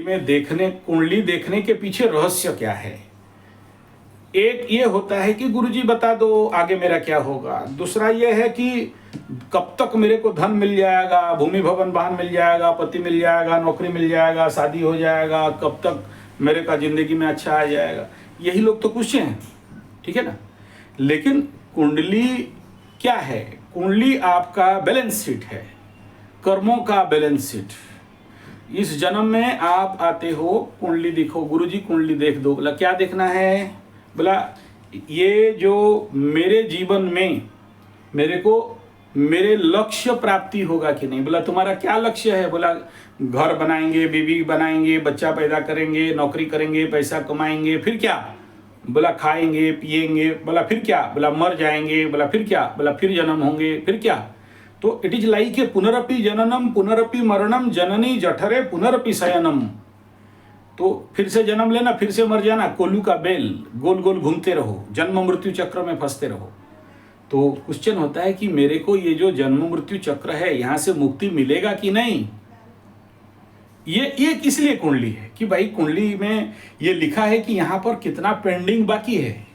में देखने, कुंडली देखने के पीछे रहस्य क्या है? एक ये होता है कि गुरुजी बता दो आगे मेरा क्या होगा। दूसरा ये है कि कब तक मेरे को धन मिल जाएगा, भूमि भवन वाहन मिल जाएगा, पति मिल जाएगा, नौकरी मिल जाएगा, शादी हो जाएगा, कब तक मेरे का जिंदगी में अच्छा आ जाएगा। यही लोग तो पूछे हैं, ठीक है ना। लेकिन कुंडली क्या है? कुंडली आपका बैलेंस शीट है, कर्मों का बैलेंस शीट। इस जन्म में आप आते हो, कुंडली देखो, गुरुजी कुंडली देख दो। बोला क्या देखना है? बोला ये जो मेरे जीवन में मेरे को मेरे लक्ष्य प्राप्ति होगा कि नहीं। बोला तुम्हारा क्या लक्ष्य है? बोला घर बनाएंगे, बीवी बनाएंगे, बच्चा पैदा करेंगे, नौकरी करेंगे, पैसा कमाएंगे, फिर क्या? बोला खाएंगे पिएंगे। बोला फिर क्या? बोला मर जाएंगे। बोला फिर क्या? बोला फिर जन्म होंगे, फिर क्या? तो इट इज लाइक ए पुनरपि जननम पुनरपि मरणम जननी जठरे पुनरपि शयनम। तो फिर से जन्म लेना, फिर से मर जाना, कोल्लू का बेल, गोल गोल घूमते रहो, जन्म मृत्यु चक्र में फंसते रहो। तो क्वेश्चन होता है कि मेरे को ये जो जन्म मृत्यु चक्र है, यहाँ से मुक्ति मिलेगा कि नहीं। ये किस लिए कुंडली है कि भाई कुंडली में ये लिखा है कि यहाँ पर कितना पेंडिंग बाकी है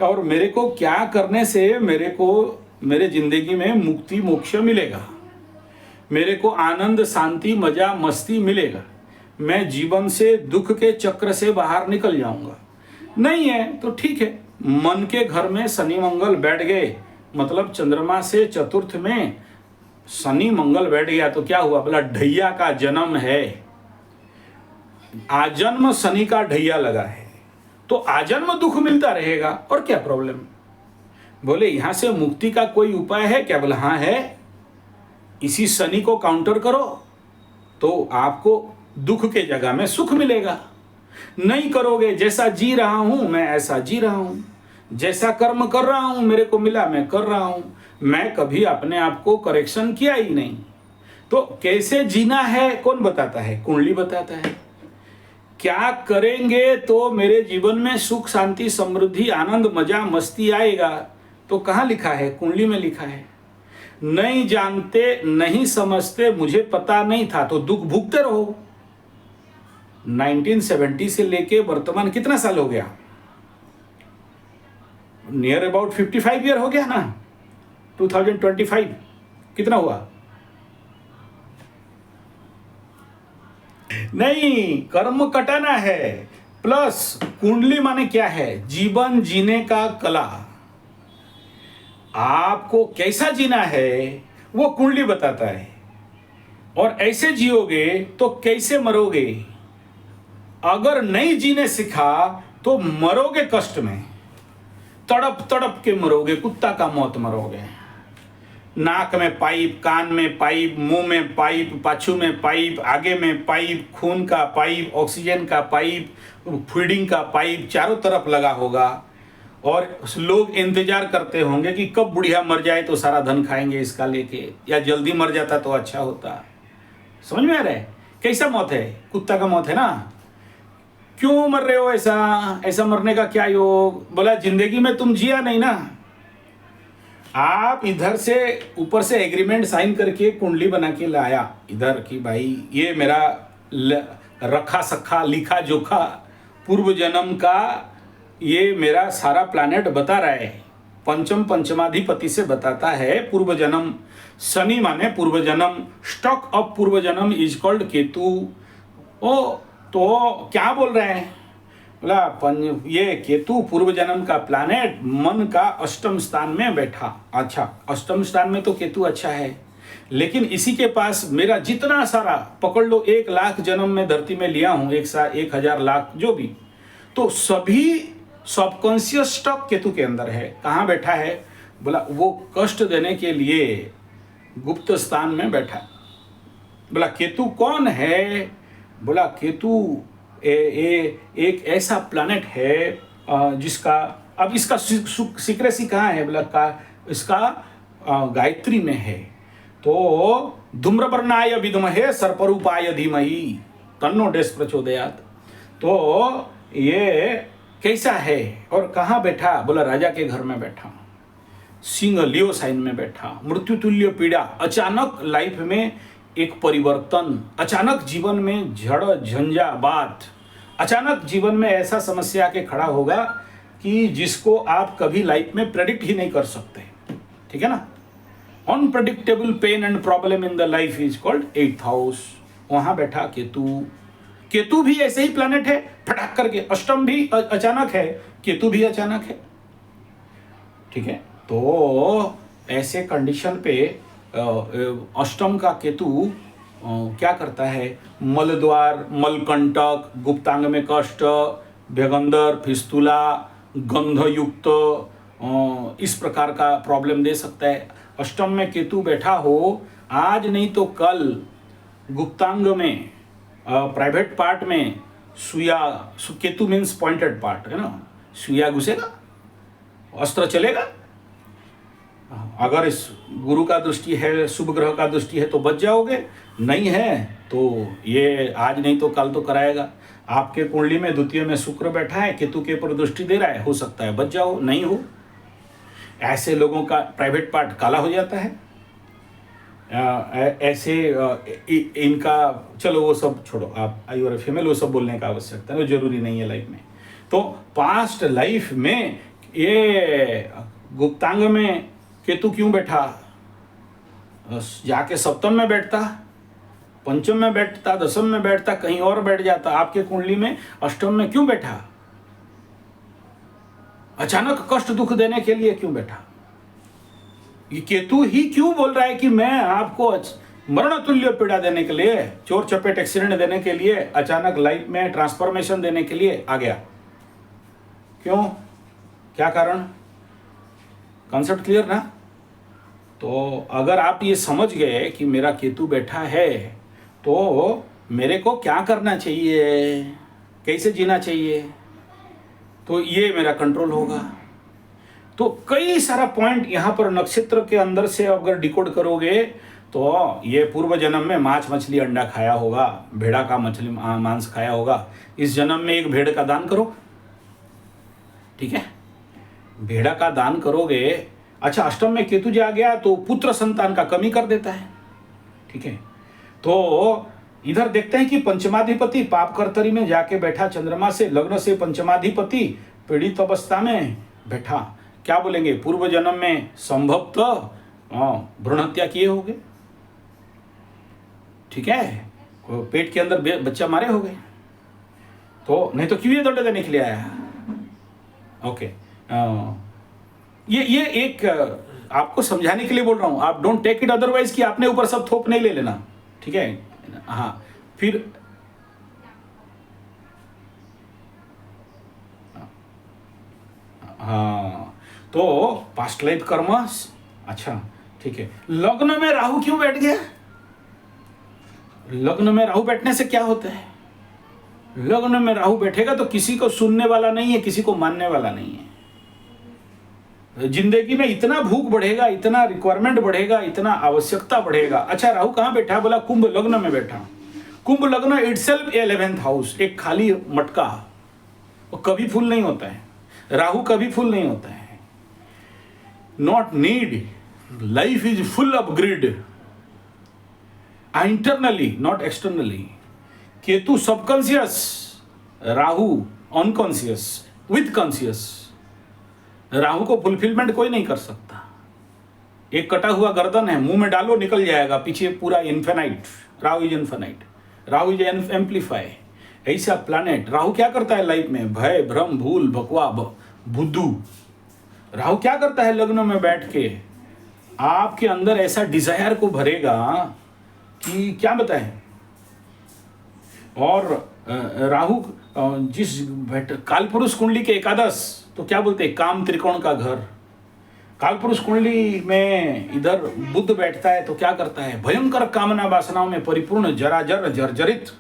और मेरे को क्या करने से मेरे को मेरे जिंदगी में मुक्ति मोक्ष मिलेगा, मेरे को आनंद शांति मजा मस्ती मिलेगा, मैं जीवन से दुख के चक्र से बाहर निकल जाऊंगा। नहीं है तो ठीक है, मन के घर में शनि मंगल बैठ गए, मतलब चंद्रमा से चतुर्थ में शनि मंगल बैठ गया तो क्या हुआ? बोला ढैया का जन्म है, आजन्म शनि का ढैया लगा है, तो आजन्म दुख मिलता रहेगा और क्या प्रॉब्लम। बोले यहां से मुक्ति का कोई उपाय है क्या? बोला हाँ है, इसी शनि को काउंटर करो तो आपको दुख के जगह में सुख मिलेगा। नहीं करोगे, जैसा जी रहा हूं मैं ऐसा जी रहा हूं, जैसा कर्म कर रहा हूं मेरे को मिला मैं कर रहा हूं, मैं कभी अपने आप को करेक्शन किया ही नहीं। तो कैसे जीना है कौन बताता है? कुंडली बताता है। क्या करेंगे तो मेरे जीवन में सुख शांति समृद्धि आनंद मजा मस्ती आएगा? तो कहाँ लिखा है? कुंडली में लिखा है। नहीं जानते नहीं समझते, मुझे पता नहीं था, तो दुख भुगते रहो। 1970 से लेके वर्तमान कितना साल हो गया? नियर अबाउट 55 ईयर हो गया ना। 2025 कितना हुआ? नहीं, कर्म कटाना है। प्लस कुंडली माने क्या है? जीवन जीने का कला। आपको कैसा जीना है वो कुंडली बताता है, और ऐसे जियोगे तो कैसे मरोगे। अगर नहीं जीने सिखा तो मरोगे कष्ट में, तड़प तड़प के मरोगे, कुत्ता का मौत मरोगे। नाक में पाइप, कान में पाइप, मुंह में पाइप, पाछू में पाइप, आगे में पाइप, खून का पाइप, ऑक्सीजन का पाइप, फीडिंग का पाइप चारों तरफ लगा होगा, और लोग इंतजार करते होंगे कि कब बुढ़िया मर जाए तो सारा धन खाएंगे इसका लेके, या जल्दी मर जाता तो अच्छा होता। समझ में आ रहा है? कैसा मौत है? कुत्ता का मौत है ना। क्यों मर रहे हो ऐसा? ऐसा मरने का क्या योग? बोला जिंदगी में तुम जिया नहीं ना। आप इधर से ऊपर से एग्रीमेंट साइन करके कुंडली बना के लाया इधर की भाई ये मेरा रखा सखा लिखा जोखा पूर्व जन्म का, ये मेरा सारा प्लैनेट बता रहा है। पंचम पंचमाधिपति से बताता है पूर्व जन्म। शनि माने पूर्व जन्म, स्टॉक ऑफ पूर्व जन्म इज कॉल्ड केतु। ओ तो क्या बोल रहे हैं? बोला ये केतु पूर्व जन्म का प्लैनेट मन का अष्टम स्थान में बैठा। अच्छा, अष्टम स्थान में तो केतु अच्छा है, लेकिन इसी के पास मेरा जितना सारा पकड़ लो, 1 लाख जन्म में धरती में लिया हूं, 1,000 लाख जो भी, तो सभी सबकॉन्शियस स्टॉक केतु के अंदर है। कहाँ बैठा है? बोला वो कष्ट देने के लिए गुप्त स्थान में बैठा। बोला केतु कौन है? बोला केतु एक ऐसा प्लैनेट है जिसका, अब इसका सीक्रेसी कहाँ है? बोला इसका गायत्री में है। तो धूम्रवर्णाय विद्महे सर्परूपाय धीमहि तन्नो डेस प्रचोदयात्। तो ये कैसा है और कहाँ बैठा? बोला राजा के घर में बैठा, सिंह लियो साइन में बैठा, मृत्यु तुल्य पीड़ा। अचानक लाइफ में एक परिवर्तन, अचानक जीवन में झड़ झंझावात, अचानक जीवन में ऐसा समस्या के खड़ा होगा कि जिसको आप कभी लाइफ में प्रेडिक्ट ही नहीं कर सकते, ठीक है ना। Unpredictable pain and problem in the life is called 8th house. वहां बैठा केतु, केतु भी ऐसे ही प्लैनेट है, फटाक करके। अष्टम भी अचानक है, केतु भी अचानक है, ठीक है। तो ऐसे कंडीशन पे अष्टम का केतु क्या करता है, मलद्वार, मलकंटक, गुप्तांग में कष्ट, भेगंदर, फिस्तुला, गंधयुक्त, इस प्रकार का प्रॉब्लम दे सकता है। अष्टम में केतु बैठा हो, आज नहीं तो कल गुप्तांग में, प्राइवेट पार्ट में सुया, केतु मीन्स पॉइंटेड पार्ट है ना, सुया घुसेगा, अस्त्र चलेगा। अगर इस गुरु का दृष्टि है, शुभ ग्रह का दृष्टि है तो बच जाओगे, नहीं है तो ये आज नहीं तो कल तो कराएगा। आपके कुंडली में द्वितीय में शुक्र बैठा है, केतु के ऊपर दृष्टि दे रहा है, हो सकता है बच जाओ, नहीं हो। ऐसे लोगों का प्राइवेट पार्ट काला हो जाता है। ऐसे इनका, चलो वो सब छोड़ो, आप आई और फीमेल वो सब बोलने का आवश्यकता है, जरूरी नहीं है लाइफ में। तो पास्ट लाइफ में ये गुप्तांग में केतु क्यों बैठा, जाके सप्तम में बैठता, पंचम में बैठता, दसम में बैठता, कहीं और बैठ जाता। आपके कुंडली में अष्टम में क्यों बैठा, अचानक कष्ट दुख देने के लिए क्यों बैठा। ये केतु ही क्यों बोल रहा है कि मैं आपको मरण तुल्य पीड़ा देने के लिए, चोर चपेट एक्सीडेंट देने के लिए, अचानक लाइफ में ट्रांसफॉर्मेशन देने के लिए आ गया। क्यों, क्या कारण, कॉन्सेप्ट क्लियर ना। तो अगर आप ये समझ गए कि मेरा केतु बैठा है तो मेरे को क्या करना चाहिए, कैसे जीना चाहिए, तो ये मेरा कंट्रोल होगा। तो कई सारा पॉइंट यहाँ पर नक्षत्र के अंदर से अगर डिकोड करोगे तो ये पूर्व जन्म में मांस मछली अंडा खाया होगा, भेड़ा का मछली मांस खाया होगा, इस जन्म में एक भेड़ का दान करो, ठीक है, भेड़ा का दान करोगे। अच्छा, अष्टम में केतु जा गया तो पुत्र संतान का कमी कर देता है, ठीक है। तो इधर देखते हैं कि पंचमाधिपति पाप कर्तरी में जाके बैठा, चंद्रमा से लग्न से पंचमाधिपति पीड़ित अवस्था में बैठा। क्या बोलेंगे, पूर्व जन्म में संभवतः भ्रूण हत्या किए होंगे, ठीक है, पेट के अंदर बच्चा मारे हो गए, तो नहीं तो क्यों ये दंड देने के लिए आया। ओके, ये एक आपको समझाने के लिए बोल रहा हूं, आप डोंट टेक इट अदरवाइज कि आपने ऊपर सब थोप नहीं ले लेना, ठीक है। हाँ, फिर हाँ, तो पास्ट लाइफ कर्मस, अच्छा ठीक है। लग्न में राहु क्यों बैठ गया, लग्न में राहु बैठने से क्या होता है, लग्न में राहु बैठेगा तो किसी को सुनने वाला नहीं है, किसी को मानने वाला नहीं है। जिंदगी में इतना भूख बढ़ेगा, इतना रिक्वायरमेंट बढ़ेगा, इतना आवश्यकता बढ़ेगा। अच्छा, राहु कहाँ बैठा, बोला कुंभ लग्न में बैठा। कुंभ लग्न इटसेल्फ 11th हाउस, एक खाली मटका, वो कभी फुल नहीं होता है, राहु कभी फुल नहीं होता है। Not need, life is full of grid, internally not externally. Ketu subconscious, Rahu unconscious with conscious. Rahu को फुलफिलमेंट कोई नहीं कर सकता। एक कटा हुआ गर्दन है, मुंह में डालो निकल जाएगा, पीछे पूरा infinite. Rahu is infinite, Rahu is amplify. ऐसा प्लैनेट राहु क्या करता है लाइफ में, भय भ्रम भूल भकवा बुद्धू। राहु क्या करता है लग्न में बैठ के, आपके अंदर ऐसा डिजायर को भरेगा कि क्या बताएं। और राहु जिस कालपुरुष कुंडली के एकादश, तो क्या बोलते हैं, काम त्रिकोण का घर। कालपुरुष कुंडली में इधर बुध बैठता है तो क्या करता है, भयंकर कामना वासनाओं में परिपूर्ण, जराजर जर्जरित।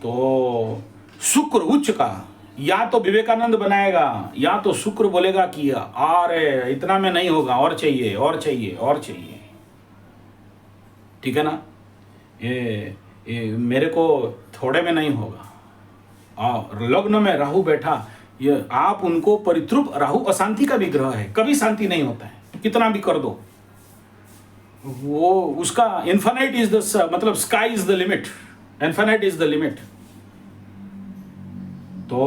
तो शुक्र उच्च का या तो विवेकानंद बनाएगा, या तो शुक्र बोलेगा कि अरे इतना में नहीं होगा, और चाहिए और चाहिए और चाहिए, ठीक है ना, ये मेरे को थोड़े में नहीं होगा। और लग्न में राहु बैठा, ये आप उनको परितृप, राहु अशांति का भी ग्रह है, कभी शांति नहीं होता है, कितना भी कर दो। वो उसका इन्फाइनाइट इज द मतलब sky is the limit, infinite is the limit. तो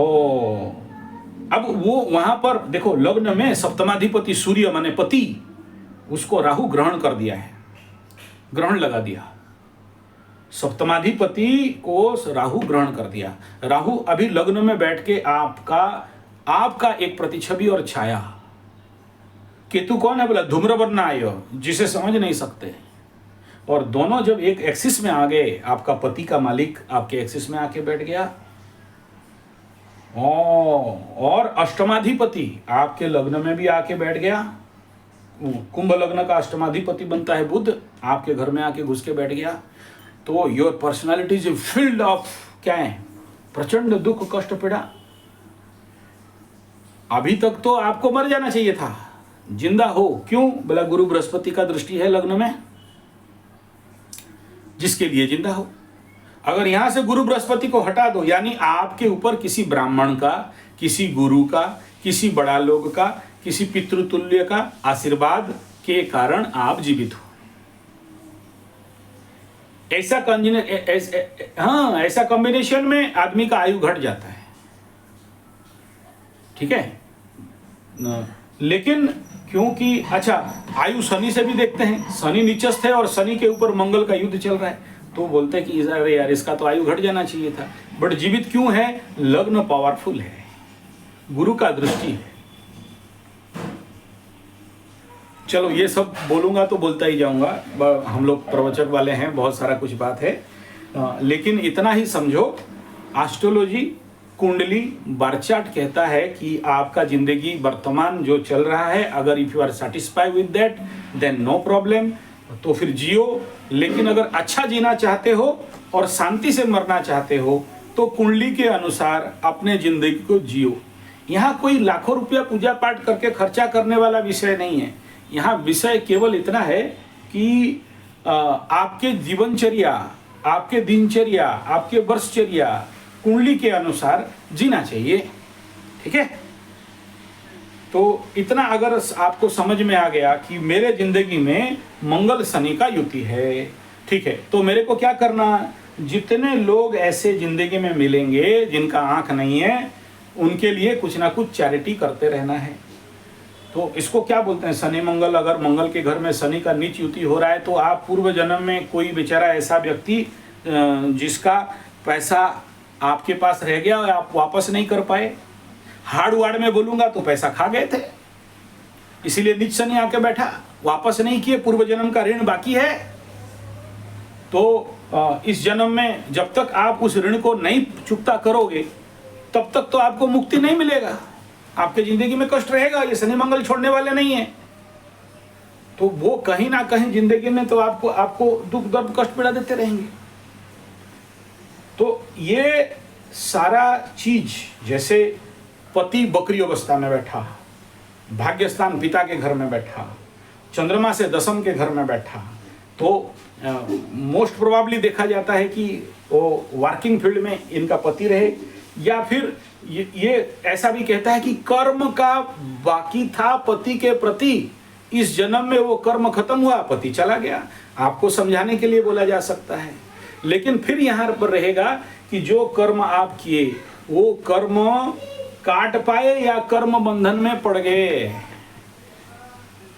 अब वो वहां पर देखो लग्न में सप्तमाधिपति सूर्य माने पति, उसको राहु ग्रहण कर दिया है, ग्रहण लगा दिया। सप्तमाधिपति को राहु ग्रहण कर दिया। राहु अभी लग्न में बैठ के आपका एक प्रतिछवि और छाया। केतु कौन है? बोला धूम्रवर्ण आय, जिसे समझ नहीं सकते। और दोनों जब एक एक्सिस में आ गए, आपका पति का मालिक आपके एक्सिस में आके बैठ गया, और अष्टमाधिपति आपके लग्न में भी आके बैठ गया। कुंभ लग्न का अष्टमाधिपति बनता है बुध, आपके घर में आके घुस के बैठ गया। तो your personality is filled of क्या है? प्रचंड दुख, कष्ट, पीड़ा। अभी तक तो आपको मर जाना चाहिए था, जिंदा हो। क्यों? बोला गुरु बृहस्पति का दृष्टि है लग्न में, जिसके लिए जिंदा हो। अगर यहां से गुरु बृहस्पति को हटा दो, यानी आपके ऊपर किसी ब्राह्मण का, किसी गुरु का, किसी बड़ा लोग का, किसी पितृतुल्य का आशीर्वाद के कारण आप जीवित हो। ऐसा कॉम्बिनेशन में आदमी का आयु घट जाता है, ठीक है। लेकिन क्योंकि अच्छा, आयु शनि से भी देखते हैं, शनि नीचस्थ है और शनि के ऊपर मंगल का युद्ध चल रहा है, तो बोलते हैं कि अरे यार इसका तो आयु घट जाना चाहिए था, बट जीवित क्यों है? लग्न पावरफुल है, गुरु का दृष्टि है। चलो ये सब बोलूंगा तो बोलता ही जाऊंगा, हम लोग प्रवचक वाले हैं, बहुत सारा कुछ बात है, लेकिन इतना ही समझो, एस्ट्रोलॉजी कुंडली बार चार्ट कहता है कि आपका जिंदगी वर्तमान जो चल रहा है, अगर if you are satisfied with that then no problem, तो फिर जियो। लेकिन अगर अच्छा जीना चाहते हो और शांति से मरना चाहते हो तो कुंडली के अनुसार अपने जिंदगी को जियो। यहाँ कोई लाखों रुपया पूजा पाठ करके खर्चा करने वाला विषय नहीं है। यहाँ विषय केवल इतना है कि आपके जीवनचर्या, आपके दिनचर्या, आपके वर्षचर्या कुंडली के अनुसार जीना चाहिए, ठीक है। तो इतना अगर आपको समझ में आ गया कि मेरे जिंदगी में मंगल शनि का युति है, ठीक है, तो मेरे को क्या करना? जितने लोग ऐसे जिंदगी में मिलेंगे जिनका आंख नहीं है, उनके लिए कुछ ना कुछ चैरिटी करते रहना है। तो इसको क्या बोलते हैं? शनि मंगल। अगर मंगल के घर में शनि का नीच युति हो रहा है तो आप पूर्व जन्म में कोई बेचारा ऐसा व्यक्ति जिसका पैसा आपके पास रह गया और आप वापस नहीं कर पाए, हाड़ वाड़ में बोलूंगा तो पैसा खा गए थे, इसीलिए नीच शनि आके बैठा, वापस नहीं किए, पूर्व जन्म का ऋण बाकी है। तो इस जन्म में जब तक आप उस ऋण को नहीं चुकता करोगे तब तक तो आपको मुक्ति नहीं मिलेगा, आपके जिंदगी में कष्ट रहेगा। ये शनि मंगल छोड़ने वाले नहीं है, तो वो कहीं ना कहीं जिंदगी में तो आपको दुख दर्द कष्ट पीड़ा देते रहेंगे। तो ये सारा चीज, जैसे पति बकरी अवस्था में बैठा, भाग्यस्थान पिता के घर में बैठा, चंद्रमा से दशम के घर में बैठा, तो मोस्ट प्रोबेबली देखा जाता है कि वो वर्किंग फील्ड में इनका पति रहे, या फिर ये ऐसा भी कहता है कि कर्म का बाकी था पति के प्रति, इस जन्म में वो कर्म खत्म हुआ, पति चला गया। आपको समझाने के लिए बोला जा सकता है, लेकिन फिर यहाँ पर रहेगा कि जो कर्म आप किए वो कर्म काट पाए या कर्म बंधन में पड़ गए,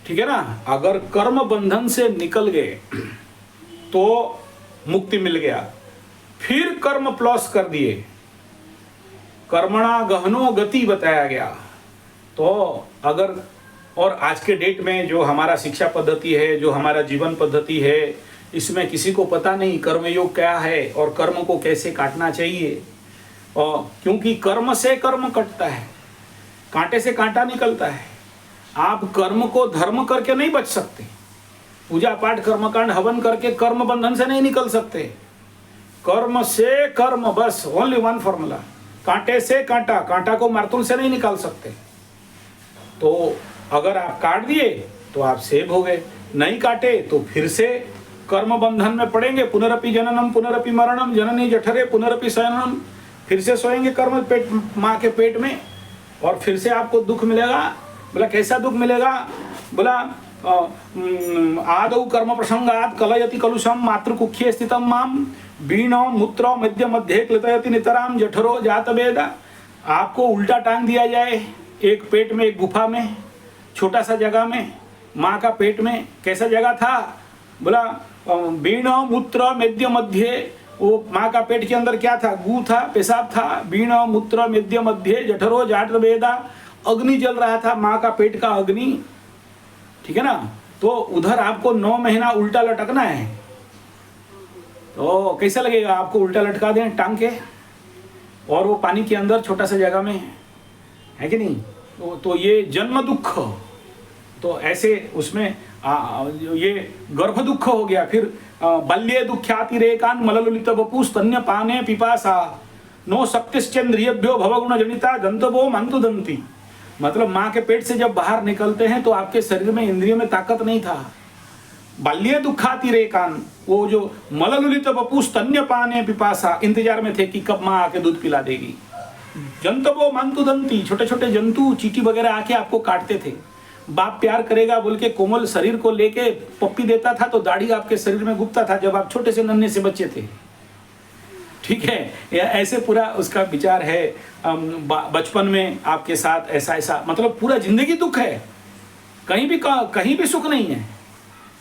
ठीक है ना। अगर कर्म बंधन से निकल गए तो मुक्ति मिल गया, फिर कर्म प्लस कर दिए, कर्मणा गहनो गति बताया गया। तो अगर, और आज के डेट में जो हमारा शिक्षा पद्धति है, जो हमारा जीवन पद्धति है, इसमें किसी को पता नहीं कर्मयोग क्या है और कर्म को कैसे काटना चाहिए। और क्योंकि कर्म से कर्म कटता है, कांटे से कांटा निकलता है। आप कर्म को धर्म करके नहीं बच सकते, पूजा पाठ कर्मकांड हवन करके कर्म बंधन से नहीं निकल सकते। कर्म से कर्म, बस ओनली वन फॉर्मूला, कांटे से कांटा, कांटा को मार्तुल से नहीं निकाल सकते। तो अगर आप काट दिए तो आप सेव हो गए, नहीं काटे तो फिर से कर्म बंधन में पड़ेंगे। पुनरपि जननम पुनरपि मरणम, जननी जठरे पुनरपि शयनम, फिर से सोएंगे कर्म पेट, माँ के पेट में, और फिर से आपको दुख मिलेगा। बोला कैसा दुख मिलेगा? बोला आदौ कर्म प्रसंगात कलयति कलुषम मातृकुख्ये स्थितम माम बीण मूत्र मध्य मध्य क्लितयति नितराम जठरो जात वेदा। आपको उल्टा टांग दिया जाए, एक पेट में, एक गुफा में, छोटा सा जगह में, माँ का पेट में कैसा जगह था, बोला बीण मूत्र मध्य मध्य, वो माँ का पेट के अंदर क्या था, गू था, पेशाब था, बीण मूत्र मध्य मध्य जठरो जात वेदा, अग्नि जल रहा था, माँ का पेट का अग्नि, ठीक है ना। तो उधर आपको 9 महीना उल्टा लटकना है, तो कैसा लगेगा आपको, उल्टा लटका दें टांग के, और वो पानी के अंदर छोटा सा जगह में, है कि नहीं। तो ये जन्म दुख, तो ऐसे उसमें ये गर्भ दुख हो गया। फिर बाल्ये दुख्यातिरेकान मललुलित वपु स्तन्य पाने पिपासा नो शक्तिश्चेन्द्रियभ्यो भवगुण जनिता दंतवो मंतु दंती। मतलब माँ के पेट से जब बाहर निकलते हैं तो आपके शरीर में, इंद्रियों में ताकत नहीं था। बाल्ये दुखातिरेकान, वो जो मललुलित वपु स्तन्य पाने पिपासा, इंतजार में थे कि कब माँ आके दूध पिला देगी। जंतवो मंतु दंती, छोटे छोटे जंतु चींटी वगैरह आके आपको काटते थे। बाप प्यार करेगा बोल के कोमल शरीर को लेके पप्पी देता था, तो दाढ़ी आपके शरीर में गुप्ता था जब आप छोटे से नन्हे से बच्चे थे, ठीक है। ऐसे पूरा उसका विचार है। बचपन में आपके साथ ऐसा ऐसा, मतलब पूरा जिंदगी दुख है, कहीं भी सुख नहीं है।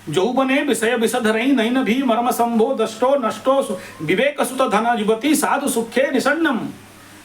जौबने विषय विषधरई नैन भी मर्म संभो दष्टो नष्टो विवेक सुत धन युवती साधु सुखे निषण्णम।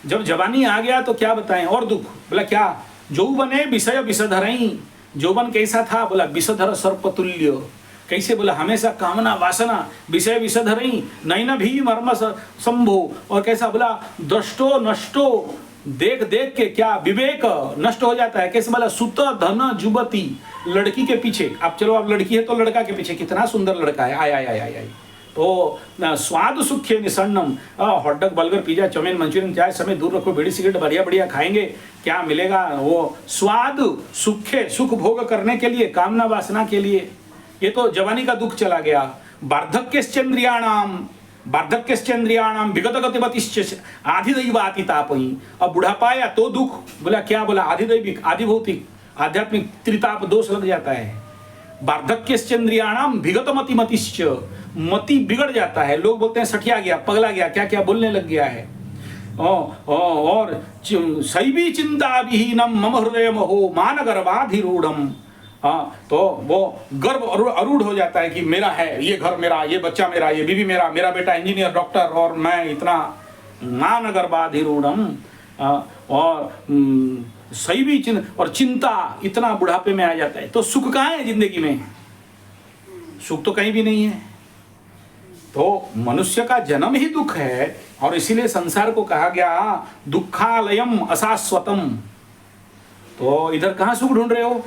जब जवानी आ गया तो क्या बताएं, और दुख। बोला क्या, जौबने विषय विषधरई, जौबन कैसा था, बोला विषधर सर्पतुल्य, कैसे, बोला हमेशा कामना वासना, विषय विषधरई नैन भी मर्म संभो, और कैसा, बोला दष्टो नष्टो, देख देख के क्या विवेक नष्ट हो जाता है, कैसे, बोला सुत धन जुबती, लड़की के पीछे, आप चलो आप लड़की है तो लड़का के पीछे, कितना सुंदर लड़का है, आय आय आय आय आय। तो स्वाद सुखे निषण्णम, hot dog burger pizza chow mein Manchurian चाय समय दूर रखो, बीड़ी सिगरेट बढ़िया बढ़िया खाएंगे, क्या मिलेगा, वो स्वाद सुखे, सुख भोग करने के लिए, कामना वासना के लिए। ये तो जवानी का दुख चला गया। वार्धक्यश्चेन्द्रियाणाम, वार्धक्यश्चेन्द्रियाणाम विगत गतिवतिश्च आधिदैवाति तापई। अब बुढ़ापा आया तो दुख, बोला क्या, बोला आधिदैविक, आधिभौतिक, आध्यात्मिक त्रिताप दोष लग जाता है। वार्धक्यश्चेन्द्रियाणाम विगत मतिमतिश्च, मति बिगड़ जाता है, लोग बोलते हैं सठिया गया, पगला गया, क्या क्या बोलने लग गया है। और शैवी चिंता विहीनम मम हृदय महो मान गर्भाधिरूढ़म। तो वो गर्व अरूढ़ हो जाता है कि मेरा है, ये घर मेरा, ये बच्चा मेरा, ये बीवी मेरा, मेरा बेटा इंजीनियर डॉक्टर, और मैं इतना मान गर्भाधिरूढ़म। और शैवी चिंता, और चिंता इतना बुढ़ापे में आ जाता है। तो सुख कहाँ है जिंदगी में, सुख तो कहीं भी नहीं है। तो मनुष्य का जन्म ही दुख है, और इसीलिए संसार को कहा गया दुखालयम अशाश्वतम। तो इधर कहाँ सुख ढूंढ रहे हो,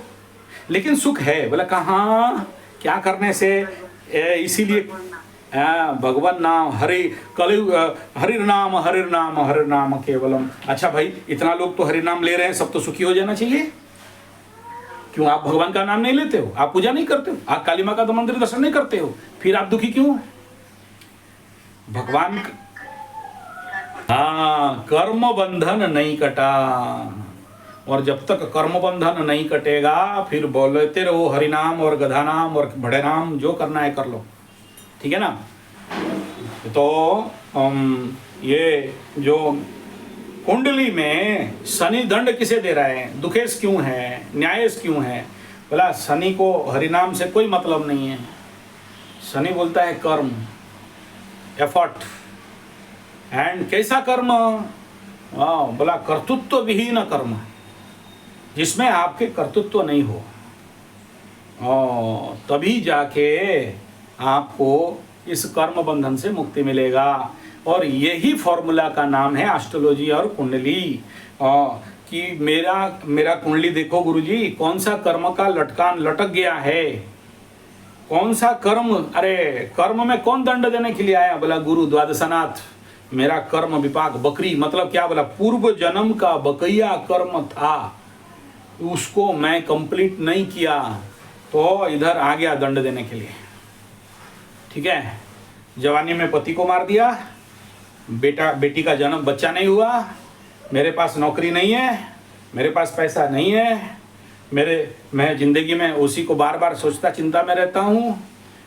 लेकिन सुख है, बोला कहाँ, क्या करने से, इसीलिए भगवान नाम, हरिर नाम केवलम। अच्छा भाई, इतना लोग तो हरि नाम ले रहे हैं, सब तो सुखी हो जाना चाहिए, क्यों आप भगवान का नाम नहीं लेते हो, आप पूजा नहीं करते हो, आप काली माँ का मंदिर दर्शन नहीं करते हो, फिर आप दुखी क्यों। भगवान, हाँ, कर्म बंधन नहीं कटा, और जब तक कर्म बंधन नहीं कटेगा फिर बोलते रहो हरिनाम और गधा नाम और बड़े नाम, जो करना है कर लो, ठीक है ना। तो ये जो कुंडली में शनि दंड किसे दे रहा है, दुखेश क्यों है, न्यायेश क्यों है, बोला शनि को हरिनाम से कोई मतलब नहीं है। शनि बोलता है कर्म, एफर्ट, एंड कैसा कर्म, बोला कर्तृत्व विहीन कर्म, जिसमें आपके कर्तृत्व नहीं हो, तभी जाके आपको इस कर्म बंधन से मुक्ति मिलेगा। और यही फॉर्मूला का नाम है एस्ट्रोलॉजी और कुंडली। कि मेरा कुंडली देखो गुरुजी, कौन सा कर्म का लटकान लटक गया है, कौन सा कर्म, अरे कर्म में कौन दंड देने के लिए आया, बोला गुरु द्वादशनाथ, मेरा कर्म विपाक बकरी, मतलब क्या, बोला पूर्व जन्म का बकैया कर्म था, उसको मैं कंप्लीट नहीं किया, तो इधर आ गया दंड देने के लिए, ठीक है। जवानी में पति को मार दिया, बेटी का जन्म, बच्चा नहीं हुआ, मेरे पास नौकरी नहीं है, मेरे पास पैसा नहीं है, मैं जिंदगी में उसी को बार बार सोचता चिंता में रहता हूँ,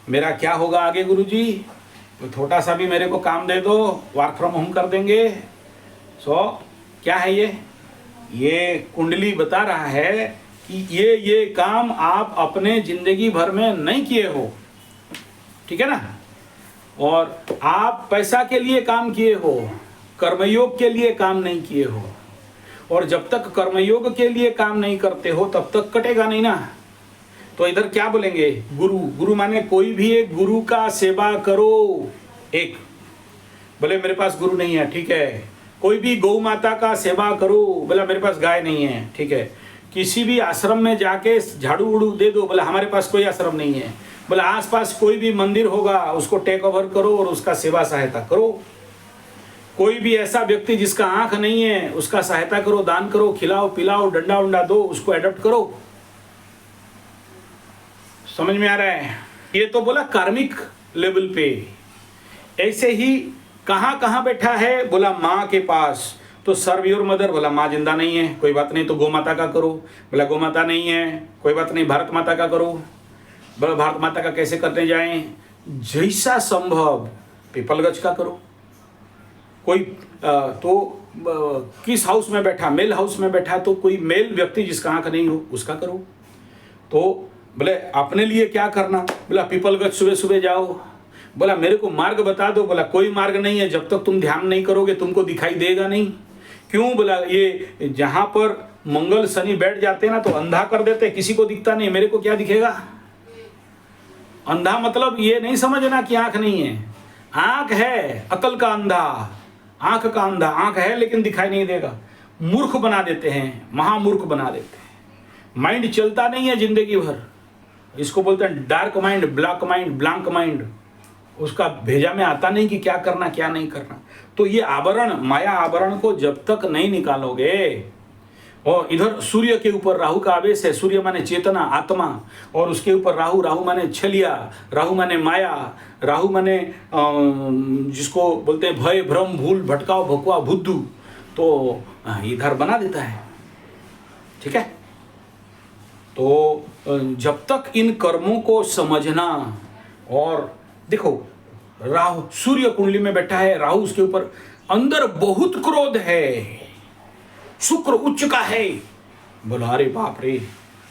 मेरा क्या होगा आगे गुरुजी, तो थोड़ा सा भी मेरे को काम दे दो, वर्क फ्रॉम होम कर देंगे। क्या है ये कुंडली बता रहा है कि ये काम आप अपने जिंदगी भर में नहीं किए हो, ठीक है ना, और आप पैसा के लिए काम किए हो, कर्मयोग के लिए काम नहीं किए हो, और जब तक कर्मयोग के लिए काम नहीं करते हो तब तक कटेगा नहीं ना। तो इधर क्या बोलेंगे, गुरु माने कोई भी एक गुरु का सेवा करो। एक बोले मेरे पास गुरु नहीं है, ठीक है, कोई भी गौ माता का सेवा करो, बोला मेरे पास गाय नहीं है, ठीक है, किसी भी आश्रम में जाके झाड़ू उड़ू दे दो, बोला हमारे पास कोई आश्रम नहीं है, बोला आसपास कोई भी मंदिर होगा उसको टेक ओवर करो और उसका सेवा सहायता करो। कोई भी ऐसा व्यक्ति जिसका आंख नहीं है उसका सहायता करो, दान करो, खिलाओ पिलाओ, डंडा उंडा दो, उसको एडॉप्ट करो। समझ में आ रहा है? ये तो बोला कार्मिक लेवल पे। ऐसे ही कहाँ कहाँ बैठा है, बोला माँ के पास, तो सर्व योर मदर, बोला माँ जिंदा नहीं है, कोई बात नहीं, तो गौ माता का करो, बोला गौ माता नहीं है, कोई बात नहीं, भारत माता का करो, बोला भारत माता का कैसे करने जाएं, जैसा संभव पीपल गज का करो। कोई किस हाउस में बैठा, मेल हाउस में बैठा, तो कोई मेल व्यक्ति जिसका आंख नहीं हो उसका करो। तो बोले अपने लिए क्या करना, बोला पीपलगंज सुबह सुबह जाओ, बोला मेरे को मार्ग बता दो, बोला कोई मार्ग नहीं है, जब तक तुम ध्यान नहीं करोगे तुमको दिखाई देगा नहीं। क्यों, बोला ये जहाँ पर मंगल शनि बैठ जाते हैं ना तो अंधा कर देते, किसी को दिखता नहीं, मेरे को क्या दिखेगा। अंधा मतलब ये नहीं समझना कि आंख नहीं है, आंख है, अकल का अंधा, आंख का अंधा, आंख है लेकिन दिखाई नहीं देगा। मूर्ख बना देते हैं, महामूर्ख बना देते हैं, माइंड चलता नहीं है जिंदगी भर, इसको बोलते हैं dark mind, black mind, blank mind, उसका भेजा में आता नहीं कि क्या करना क्या नहीं करना। तो ये आवरण, माया आवरण को जब तक नहीं निकालोगे, और इधर सूर्य के ऊपर राहु का आवेश है, सूर्य माने चेतना आत्मा, और उसके ऊपर राहु, राहु माने छलिया, राहु माने माया, राहु माने जिसको बोलते हैं भय भ्रम भूल भटकाव भकुआ बुद्धू, तो इधर बना देता है, ठीक है। तो जब तक इन कर्मों को समझना, और देखो राहु सूर्य कुंडली में बैठा है, राहु उसके ऊपर, अंदर बहुत क्रोध है, शुक्र उच्च का है, बोला अरे बाप रे,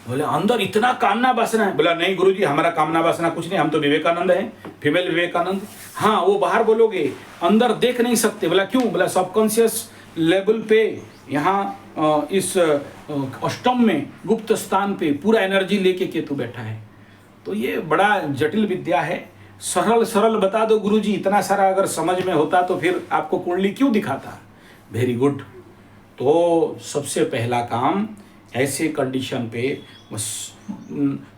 बोले अंदर इतना कामना वासना है, बोला नहीं गुरुजी हमारा कामना वासना कुछ नहीं, हम तो विवेकानंद हैं, फीमेल विवेकानंद। हाँ वो बाहर बोलोगे, अंदर देख नहीं सकते, बोला क्यों, बोला सबकॉन्शियस लेवल पे यहाँ इस अष्टम में गुप्त स्थान पे पूरा एनर्जी लेके केतु बैठा है। तो ये बड़ा जटिल विद्या है, सरल सरल बता दो गुरुजी, इतना सारा अगर समझ में होता तो फिर आपको कुंडली क्यों दिखाता। Very good. तो सबसे पहला काम ऐसे कंडीशन पे,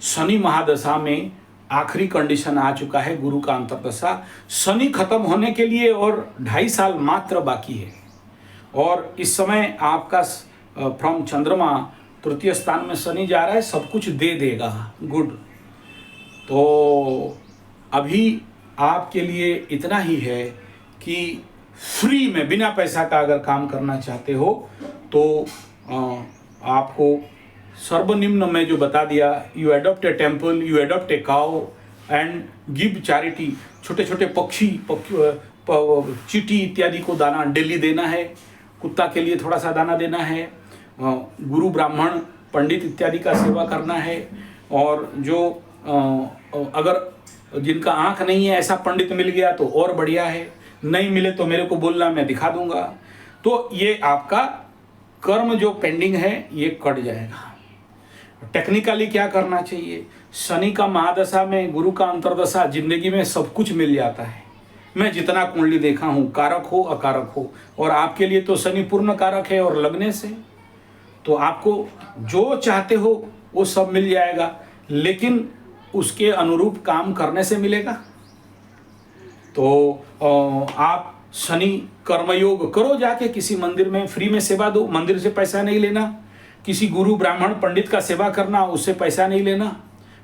शनि महादशा में आखिरी कंडीशन आ चुका है, गुरु का अंतर्दशा, शनि खत्म होने के लिए और 2.5 साल मात्र बाकी है, और इस समय आपका फ्रॉम चंद्रमा तृतीय स्थान में शनि जा रहा है, सब कुछ दे देगा, गुड। तो अभी आपके लिए इतना ही है कि फ्री में बिना पैसा का अगर काम करना चाहते हो तो आपको सर्वनिम्न में जो बता दिया, you adopt a temple, you adopt a cow and give charity. छोटे छोटे पक्षी चींटी इत्यादि को दाना डेली देना है, कुत्ता के लिए थोड़ा सा दाना देना है, गुरु ब्राह्मण पंडित इत्यादि का सेवा करना है, और जो अगर जिनका आंख नहीं है ऐसा पंडित मिल गया तो और बढ़िया है, नहीं मिले तो मेरे को बोलना, मैं दिखा दूंगा। तो ये आपका कर्म जो पेंडिंग है ये कट जाएगा। टेक्निकली क्या करना चाहिए, शनि का महादशा में गुरु का अंतर्दशा, जिंदगी में सब कुछ मिल जाता है। मैं जितना कुंडली देखा हूँ, कारक हो अकारक हो, और आपके लिए तो शनि पूर्ण कारक है, और लगने से तो आपको जो चाहते हो वो सब मिल जाएगा, लेकिन उसके अनुरूप काम करने से मिलेगा। तो आप शनि कर्मयोग करो, जाके किसी मंदिर में फ्री में सेवा दो, मंदिर से पैसा नहीं लेना, किसी गुरु ब्राह्मण पंडित का सेवा करना, उससे पैसा नहीं लेना,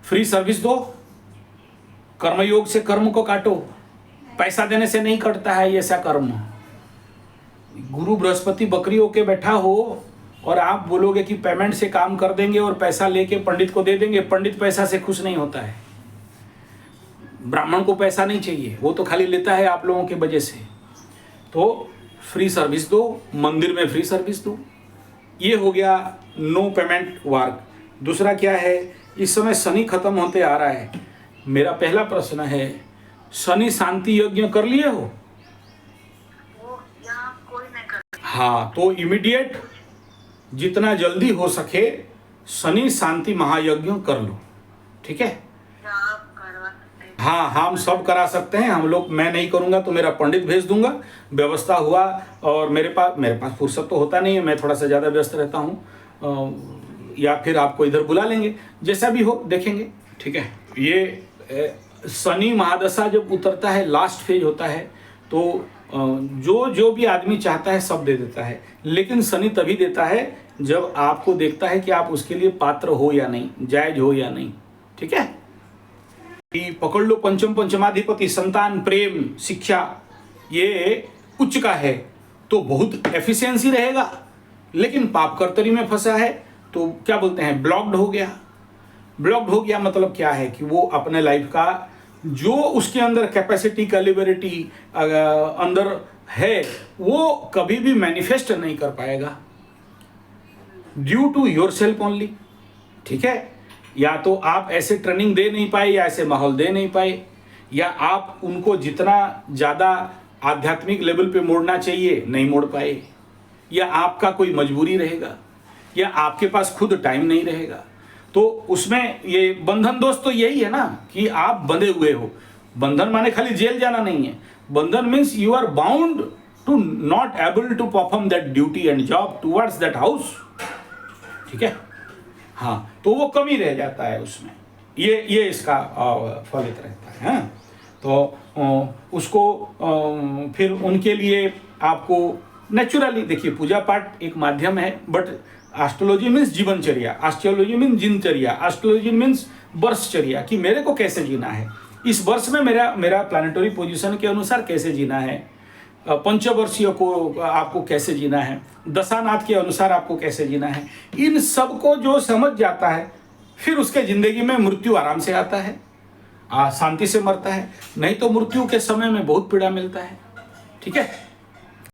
फ्री सर्विस दो, कर्मयोग से कर्म को काटो, पैसा देने से नहीं कटता है ये ऐसा कर्म। गुरु बृहस्पति बकरी होके बैठा हो और आप बोलोगे कि पेमेंट से काम कर देंगे और पैसा लेके पंडित को दे देंगे, पंडित पैसा से खुश नहीं होता है। ब्राह्मण को पैसा नहीं चाहिए, वो तो खाली लेता है आप लोगों के वजह से। तो फ्री सर्विस दो, मंदिर में फ्री सर्विस दो। ये हो गया नो पेमेंट वर्क। दूसरा क्या है, इस समय शनि खत्म होते आ रहा है। मेरा पहला प्रश्न है, शनि शांति यज्ञ कर लिए हो? वो यहाँ कोई नहीं कर। हाँ, तो इमीडिएट जितना जल्दी हो सके शनि शांति महायज्ञ कर लो, ठीक है? आप करवा सकते हैं? हाँ, हम सब करा सकते हैं हम लोग। मैं नहीं करूँगा तो मेरा पंडित भेज दूंगा, व्यवस्था हुआ। और मेरे पास फुर्सत तो होता नहीं है, मैं थोड़ा सा ज़्यादा व्यस्त रहता हूँ, या फिर आपको इधर बुला लेंगे, जैसा भी हो देखेंगे, ठीक है? ये शनि महादशा जब उतरता है, लास्ट फेज होता है, तो जो भी आदमी चाहता है सब दे देता है। लेकिन शनि तभी देता है जब आपको देखता है कि आप उसके लिए पात्र हो या नहीं, जायज हो या नहीं, ठीक है? कि पकड़ लो पंचमाधिपति, संतान, प्रेम, शिक्षा, ये उच्च का है तो बहुत एफिशिएंसी रहेगा। लेकिन पाप कर्तरी में फंसा है तो क्या बोलते हैं, ब्लॉक्ड हो गया। ब्लॉक्ड हो गया मतलब क्या है कि वो अपने लाइफ का जो उसके अंदर कैपेसिटी, कैलिबरिटी अंदर है, वो कभी भी मैनिफेस्ट नहीं कर पाएगा, due to yourself only, ठीक है? या तो आप ऐसे ट्रेनिंग दे नहीं पाए, या ऐसे माहौल दे नहीं पाए, या आप उनको जितना ज़्यादा आध्यात्मिक लेवल पे मोड़ना चाहिए नहीं मोड़ पाए, या आपका कोई मजबूरी रहेगा, या आपके पास खुद टाइम नहीं रहेगा। तो उसमें ये बंधन दोस्त तो यही है ना कि आप बंधे हुए हो। बंधन माने खाली जेल जाना नहीं है, bandhan means you are bound to not able to perform that duty and job towards that house, ठीक है? हाँ, तो वो कमी रह जाता है उसमें, ये इसका फलित रहता है। हाँ? तो उसको फिर उनके लिए आपको नेचुरली, देखिए पूजा पाठ एक माध्यम है, बट एस्ट्रोलॉजी मीन्स जीवनचर्या, एस्ट्रोलॉजी मीन्स दिनचर्या, एस्ट्रोलॉजी मीन्स वर्षचर्या, कि मेरे को कैसे जीना है, इस वर्ष में मेरा प्लानिटरी पोजीशन के अनुसार कैसे जीना है, पंचवर्षीय को आपको कैसे जीना है, दशानाथ के अनुसार आपको कैसे जीना है। इन सब को जो समझ जाता है, फिर उसके जिंदगी में मृत्यु आराम से आता है, शांति से मरता है। नहीं तो मृत्यु के समय में बहुत पीड़ा मिलता है, ठीक है?